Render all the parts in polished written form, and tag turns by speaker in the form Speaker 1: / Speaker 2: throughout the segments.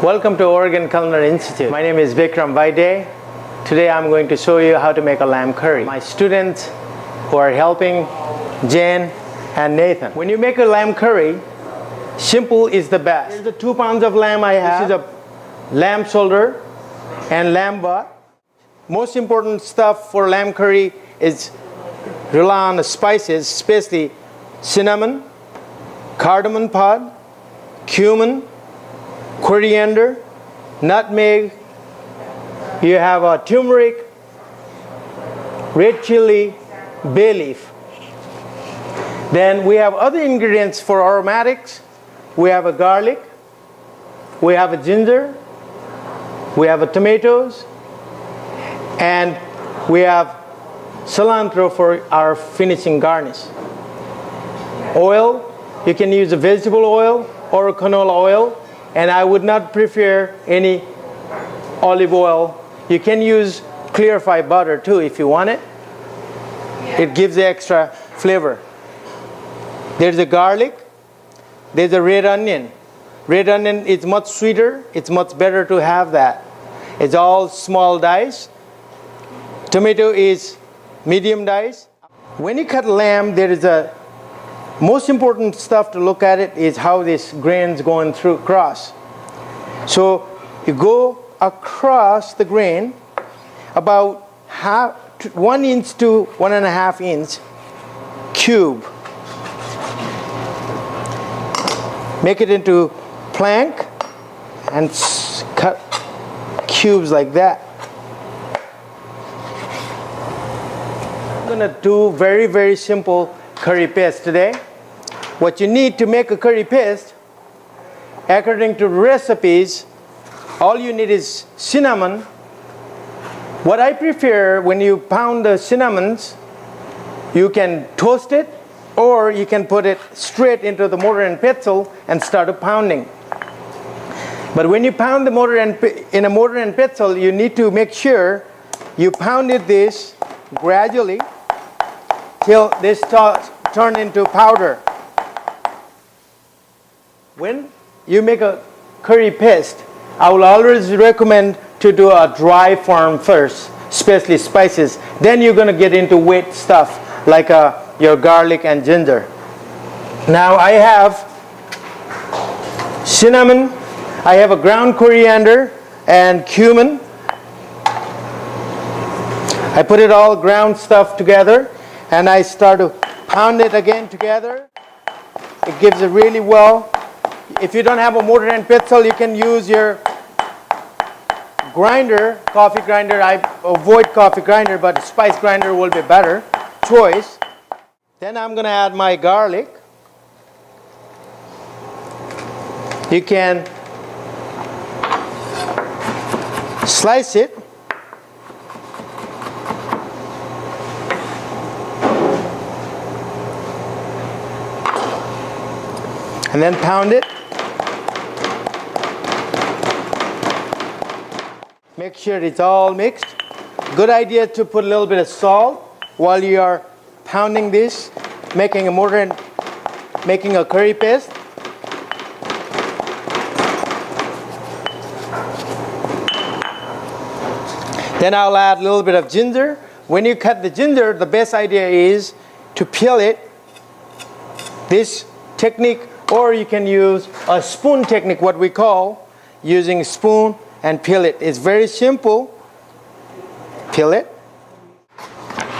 Speaker 1: Welcome to Oregon Culinary Institute. My name is Vikram Vaidya. Today I'm going to show you how to make a lamb curry. My students who are helping, Jen and Nathan. When you make a lamb curry, simple is the best. Here's the 2 pounds of lamb I have. This is a lamb shoulder and lamb butt. Most important stuff for lamb curry is rely on the spices, especially cinnamon, cardamom pod, cumin, coriander, nutmeg. You have a turmeric, red chili, bay leaf. Then we have other ingredients for aromatics. We have a garlic, we have a ginger, we have a tomatoes, and we have cilantro for our finishing garnish. Oil, you can use a vegetable oil or a canola oil, and I would not prefer any olive oil. You can use clarified butter too if you want it. It gives the extra flavor. There's a garlic, there's a red onion. Red onion is much sweeter, it's much better to have that. It's all small dice. Tomato is medium dice. When you cut lamb, there is a most important stuff to look at it is how this grain's going through across. So you go across the grain about 1 inch to 1.5 inch cube. Make it into plank and cut cubes like that. I'm gonna do very simple curry paste today. What you need to make a curry paste, according to recipes, all you need is cinnamon. What I prefer, when you pound the cinnamons, you can toast it or you can put it straight into the mortar and pestle and start pounding. But when you pound the in a mortar and pestle, you need to make sure you pounded this gradually till this turn into powder. When you make a curry paste, I will always recommend to do a dry form first, especially spices. Then you're going to get into wet stuff like your garlic and ginger. Now I have cinnamon, I have a ground coriander and cumin. I put it all ground stuff together and I start to pound it again together. It gives it really well. If you don't have a mortar and pestle, you can use your grinder, coffee grinder. I avoid coffee grinder, but spice grinder will be better choice. Then I'm going to add my garlic. You can slice it. And then pound it. Make sure it's all mixed. Good idea to put a little bit of salt while you are pounding this, making a curry paste. Then I'll add a little bit of ginger. When you cut the ginger, the best idea is to peel it. This technique, or you can use a spoon technique, what we call using a spoon and peel it. It's very simple. Peel it.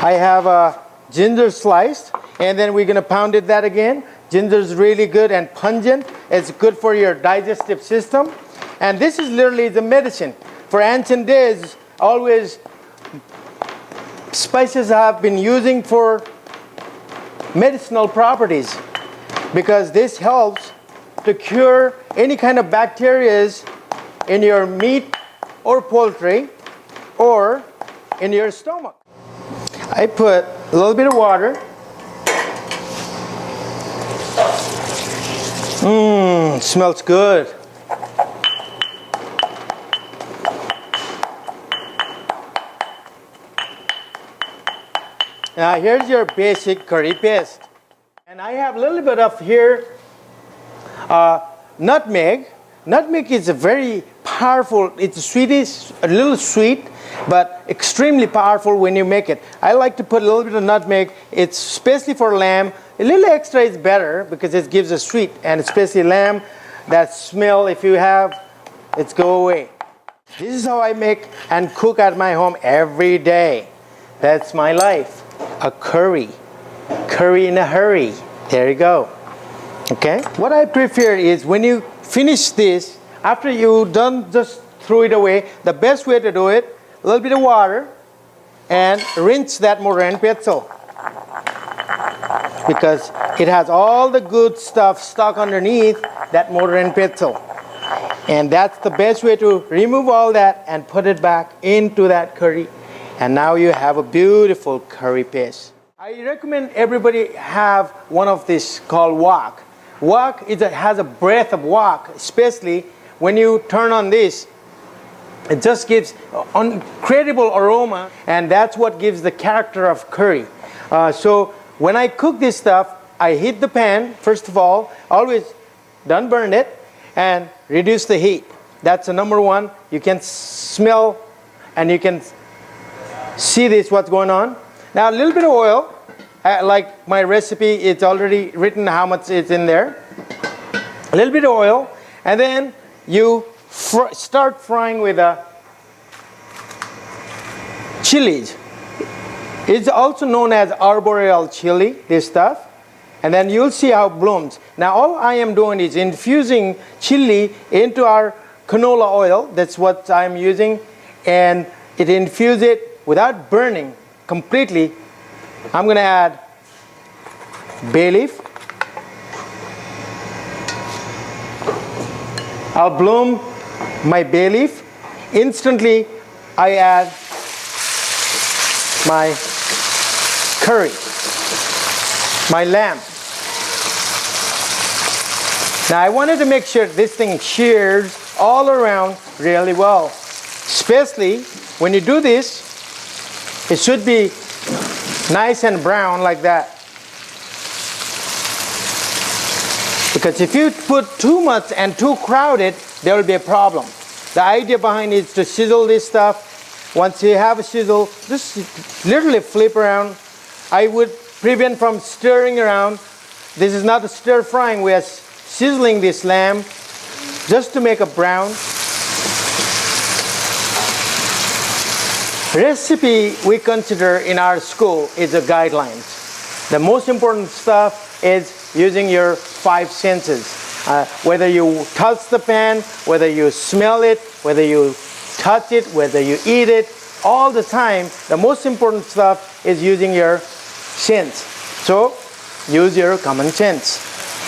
Speaker 1: I have a ginger sliced, and then we're going to pound that again. Ginger is really good and pungent. It's good for your digestive system. And this is literally the medicine. For ancient days, always spices have been using for medicinal properties because this helps to cure any kind of bacteria in your meat or poultry or in your stomach. I put a little bit of water. Smells good. Now here's your basic curry paste. And I have a little bit of here nutmeg. Nutmeg is a very powerful, it's sweetish, a little sweet, but extremely powerful when you make it. I like to put a little bit of nutmeg. It's especially for lamb. A little extra is better because it gives a sweet, and especially lamb, that smell, if you have, it's go away. This is how I make and cook at my home every day. That's my life. A curry. Curry in a hurry. There you go. Okay? What I prefer is when you finish this, after you done, just throw it away. The best way to do it, a little bit of water, and rinse that mortar and pestle. Because it has all the good stuff stuck underneath that mortar and pestle. And that's the best way to remove all that and put it back into that curry. And now you have a beautiful curry paste. I recommend everybody have one of this called wok. Wok has a breath of wok, especially when you turn on this. It just gives incredible aroma, and that's what gives the character of curry. So when I cook this stuff, I heat the pan, first of all, always don't burn it, and reduce the heat. That's the number one. You can smell and you can see this, what's going on. Now a little bit of oil, like my recipe, it's already written how much is in there. A little bit of oil, and then you start frying with chilies. It's also known as arboreal chili, this stuff. And then you'll see how it blooms. Now all I am doing is infusing chili into our canola oil. That's what I'm using. And it infuses it without burning completely. I'm going to add bay leaf. I'll bloom my bay leaf. Instantly I add my curry, my lamb. Now I wanted to make sure this thing shears all around really well. Especially when you do this, it should be nice and brown like that. Because if you put too much and too crowded, there will be a problem. The idea behind it is to sizzle this stuff. Once you have a sizzle, just literally flip around. I would prevent from stirring around. This is not a stir frying. We are sizzling this lamb just to make a brown. Recipe we consider in our school is a guidelines. The most important stuff is using your five senses. Whether you touch the pan, whether you smell it, whether you touch it, whether you eat it, all the time, the most important stuff is using your sense. So use your common sense.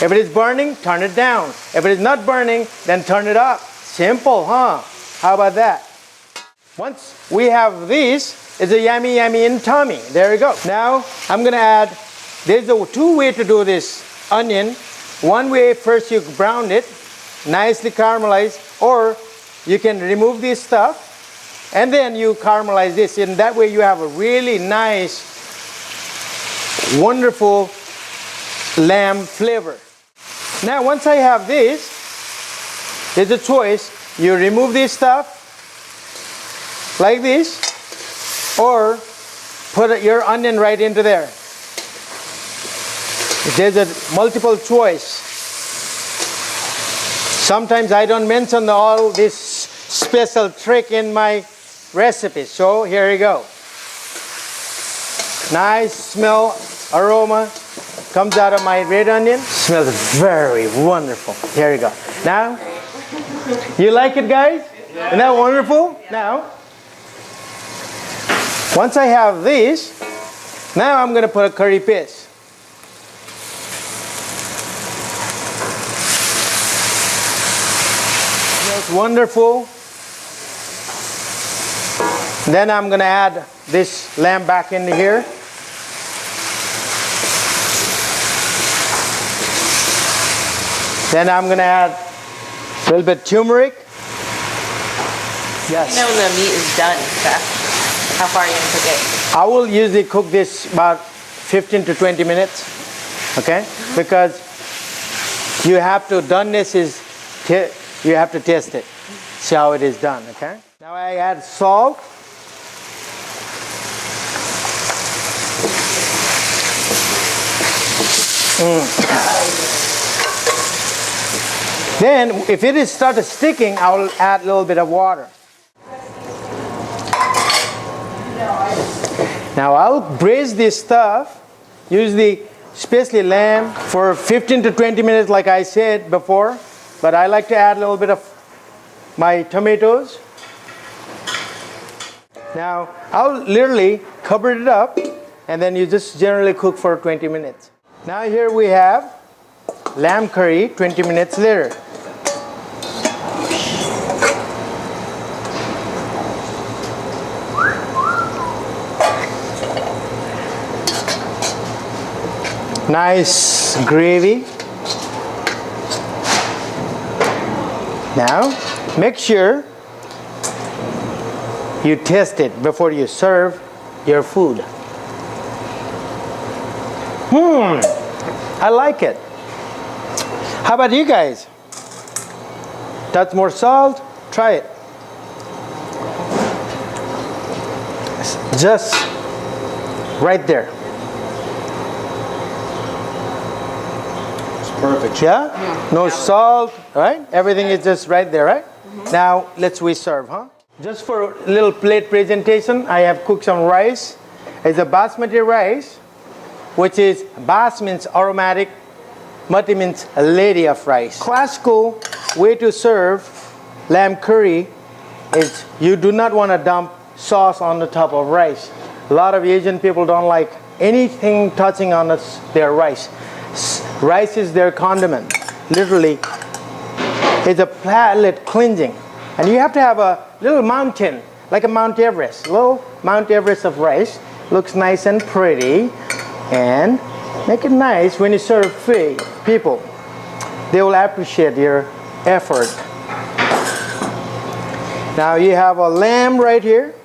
Speaker 1: If it is burning, turn it down. If it is not burning, then turn it up. Simple, huh? How about that? Once we have this, it's a yummy, yummy and tummy. There you go. Now I'm going to add, there's two ways to do this onion. One way, first you brown it, nicely caramelized, or you can remove this stuff and then you caramelize this. And that way you have a really nice, wonderful lamb flavor. Now once I have this, there's a choice. You remove this stuff like this, or put your onion right into there. There's a multiple choice. Sometimes I don't mention all this special trick in my recipe. So here you go. Nice smell, aroma comes out of my red onion. Smells very wonderful. Here you go. Now, you like it, guys? Yeah. Isn't that wonderful? Yeah. Now, once I have this, now I'm going to put a curry paste. Smells wonderful. Then I'm going to add this lamb back in here. Then I'm going to add a little bit turmeric. Yes.
Speaker 2: You know when the meat is done, Chef? How far are you going to cook it?
Speaker 1: I will usually cook this about 15 to 20 minutes, okay? Because you have to, doneness is you have to test it. See how it is done, okay? Now I add salt. Then, if it is started sticking, I will add a little bit of water. Now I'll braise this stuff, usually especially lamb, for 15 to 20 minutes like I said before, but I like to add a little bit of my tomatoes. Now I'll literally cover it up and then you just generally cook for 20 minutes. Now here we have lamb curry 20 minutes later. Nice gravy. Now, make sure you taste it before you serve your food. I like it. How about you guys? Touch more salt? Try it. Just right there.
Speaker 3: Perfect.
Speaker 1: Yeah? No salt, right? Everything is just right there, right? Now, let's serve, huh? Just for a little plate presentation, I have cooked some rice. It's a basmati rice, which is bas means aromatic, mati means a lady of rice. Classical way to serve lamb curry is you do not want to dump sauce on the top of rice. A lot of Asian people don't like anything touching on their rice. Rice is their condiment. Literally, it's a palate cleansing. And you have to have a little mountain, like a Mount Everest. Little Mount Everest of rice. Looks nice and pretty. And make it nice when you serve people. They will appreciate your effort. Now you have a lamb right here.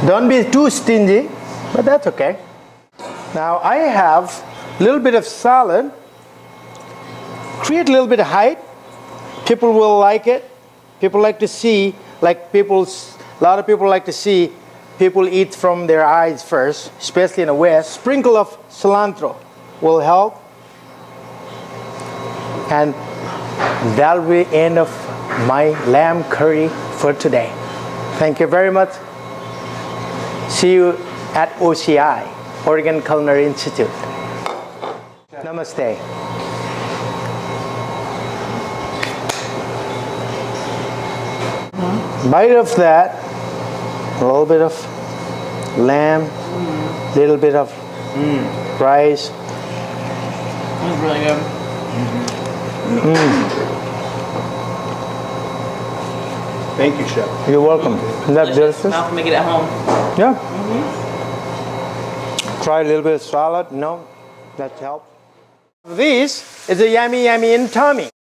Speaker 1: Don't be too stingy, but that's okay. Now I have a little bit of salad. Create a little bit of height. People will like it. People like to see, a lot of people like to see people eat from their eyes first, especially in the West. Sprinkle of cilantro will help. And that'll be the end of my lamb curry for today. Thank you very much. See you at OCI, Oregon Culinary Institute. Namaste. Bite of that, a little bit of lamb, little bit of rice.
Speaker 2: It's really good.
Speaker 3: Thank you, Chef.
Speaker 1: You're welcome. Isn't that delicious?
Speaker 2: Now to make it at home.
Speaker 1: Yeah. Try a little bit of salad. No, that helps. This is a yummy, yummy in tummy.